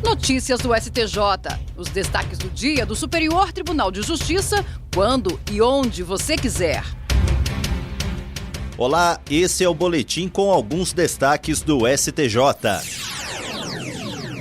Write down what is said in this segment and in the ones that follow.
Notícias do STJ. Os destaques do dia do Superior Tribunal de Justiça, quando e onde você quiser. Olá, esse é o boletim com alguns destaques do STJ.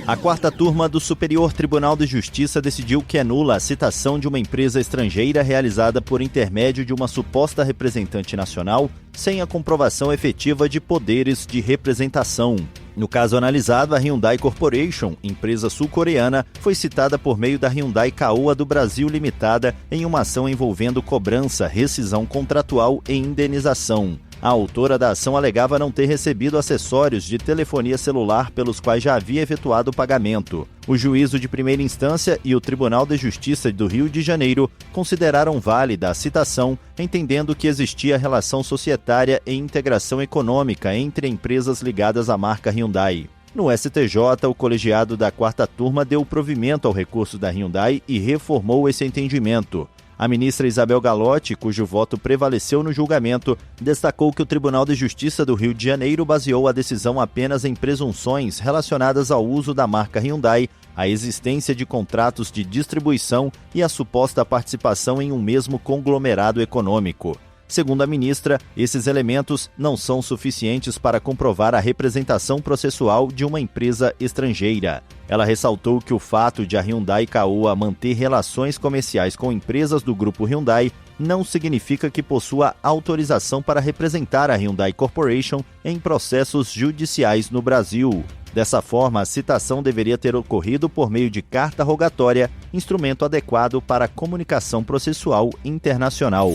A quarta turma do Superior Tribunal de Justiça decidiu que é nula a citação de uma empresa estrangeira realizada por intermédio de uma suposta representante nacional, sem a comprovação efetiva de poderes de representação. No caso analisado, a Hyundai Corporation, empresa sul-coreana, foi citada por meio da Hyundai Caoa do Brasil Limitada em uma ação envolvendo cobrança, rescisão contratual e indenização. A autora da ação alegava não ter recebido acessórios de telefonia celular pelos quais já havia efetuado o pagamento. O juízo de primeira instância e o Tribunal de Justiça do Rio de Janeiro consideraram válida a citação, entendendo que existia relação societária e integração econômica entre empresas ligadas à marca Hyundai. No STJ, o colegiado da quarta turma deu provimento ao recurso da Hyundai e reformou esse entendimento. A ministra Isabel Galotti, cujo voto prevaleceu no julgamento, destacou que o Tribunal de Justiça do Rio de Janeiro baseou a decisão apenas em presunções relacionadas ao uso da marca Hyundai, a existência de contratos de distribuição e a suposta participação em um mesmo conglomerado econômico. Segundo a ministra, esses elementos não são suficientes para comprovar a representação processual de uma empresa estrangeira. Ela ressaltou que o fato de a Hyundai Caoa manter relações comerciais com empresas do grupo Hyundai não significa que possua autorização para representar a Hyundai Corporation em processos judiciais no Brasil. Dessa forma, a citação deveria ter ocorrido por meio de carta rogatória, instrumento adequado para a comunicação processual internacional.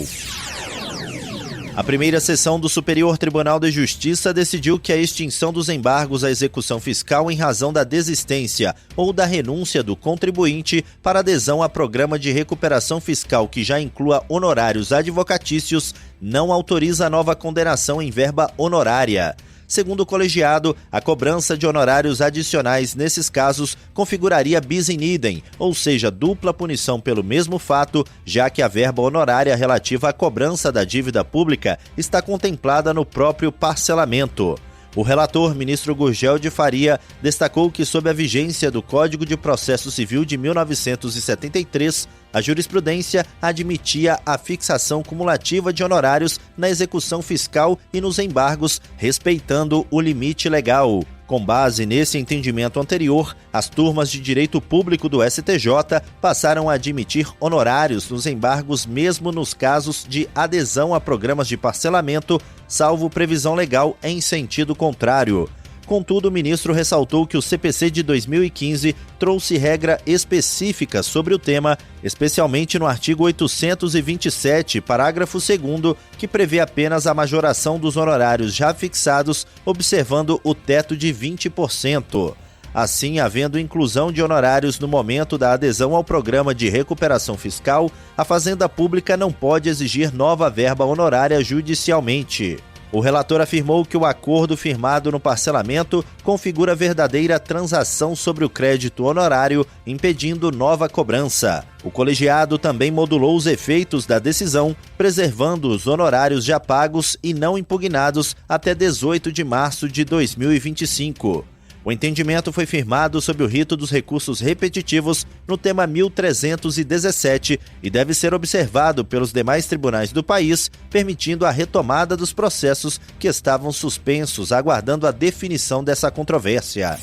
A primeira sessão do Superior Tribunal de Justiça decidiu que a extinção dos embargos à execução fiscal em razão da desistência ou da renúncia do contribuinte para adesão a programa de recuperação fiscal que já inclua honorários advocatícios não autoriza nova condenação em verba honorária. Segundo o colegiado, a cobrança de honorários adicionais nesses casos configuraria bis in idem, ou seja, dupla punição pelo mesmo fato, já que a verba honorária relativa à cobrança da dívida pública está contemplada no próprio parcelamento. O relator, ministro Gurgel de Faria, destacou que, sob a vigência do Código de Processo Civil de 1973, a jurisprudência admitia a fixação cumulativa de honorários na execução fiscal e nos embargos, respeitando o limite legal. Com base nesse entendimento anterior, as turmas de direito público do STJ passaram a admitir honorários nos embargos mesmo nos casos de adesão a programas de parcelamento, salvo previsão legal em sentido contrário. Contudo, o ministro ressaltou que o CPC de 2015 trouxe regra específica sobre o tema, especialmente no artigo 827, parágrafo 2º, que prevê apenas a majoração dos honorários já fixados, observando o teto de 20%. Assim, havendo inclusão de honorários no momento da adesão ao programa de recuperação fiscal, a Fazenda Pública não pode exigir nova verba honorária judicialmente. O relator afirmou que o acordo firmado no parcelamento configura verdadeira transação sobre o crédito honorário, impedindo nova cobrança. O colegiado também modulou os efeitos da decisão, preservando os honorários já pagos e não impugnados até 18 de março de 2025. O entendimento foi firmado sob o rito dos recursos repetitivos no tema 1317 e deve ser observado pelos demais tribunais do país, permitindo a retomada dos processos que estavam suspensos, aguardando a definição dessa controvérsia.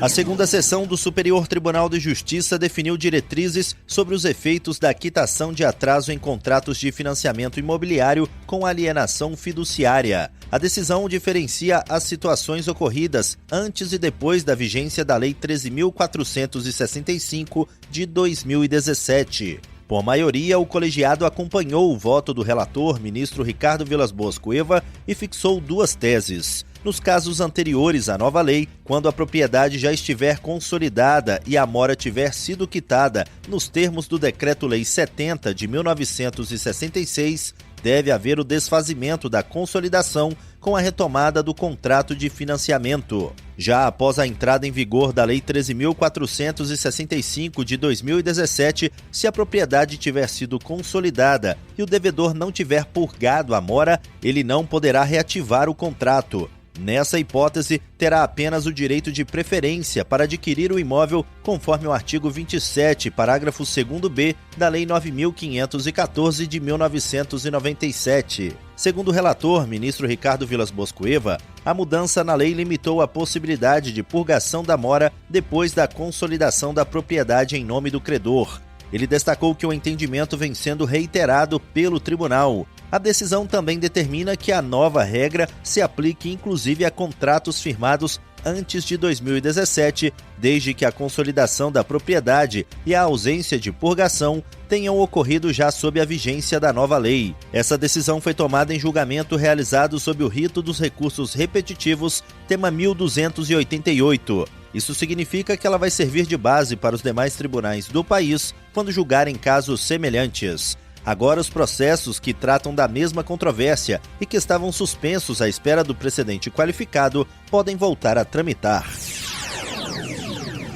A segunda sessão do Superior Tribunal de Justiça definiu diretrizes sobre os efeitos da quitação de atraso em contratos de financiamento imobiliário com alienação fiduciária. A decisão diferencia as situações ocorridas antes e depois da vigência da Lei 13.465 de 2017. Por maioria, o colegiado acompanhou o voto do relator, ministro Ricardo Vilas Boas Cueva, e fixou duas teses. Nos casos anteriores à nova lei, quando a propriedade já estiver consolidada e a mora tiver sido quitada nos termos do Decreto-Lei 70 de 1966, deve haver o desfazimento da consolidação com a retomada do contrato de financiamento. Já após a entrada em vigor da Lei 13.465 de 2017, se a propriedade tiver sido consolidada e o devedor não tiver purgado a mora, ele não poderá reativar o contrato. Nessa hipótese, terá apenas o direito de preferência para adquirir o imóvel conforme o artigo 27, parágrafo 2º-B da Lei 9.514 de 1997. Segundo o relator, ministro Ricardo Vilas Boas Cueva, a mudança na lei limitou a possibilidade de purgação da mora depois da consolidação da propriedade em nome do credor. Ele destacou que o entendimento vem sendo reiterado pelo tribunal. A decisão também determina que a nova regra se aplique inclusive a contratos firmados antes de 2017, desde que a consolidação da propriedade e a ausência de purgação tenham ocorrido já sob a vigência da nova lei. Essa decisão foi tomada em julgamento realizado sob o rito dos recursos repetitivos, tema 1288. Isso significa que ela vai servir de base para os demais tribunais do país quando julgarem casos semelhantes. Agora, os processos que tratam da mesma controvérsia e que estavam suspensos à espera do precedente qualificado podem voltar a tramitar.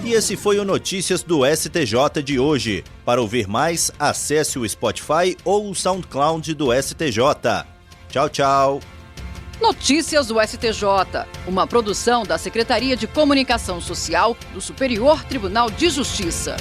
E esse foi o Notícias do STJ de hoje. Para ouvir mais, acesse o Spotify ou o SoundCloud do STJ. Tchau, tchau. Notícias do STJ, uma produção da Secretaria de Comunicação Social do Superior Tribunal de Justiça.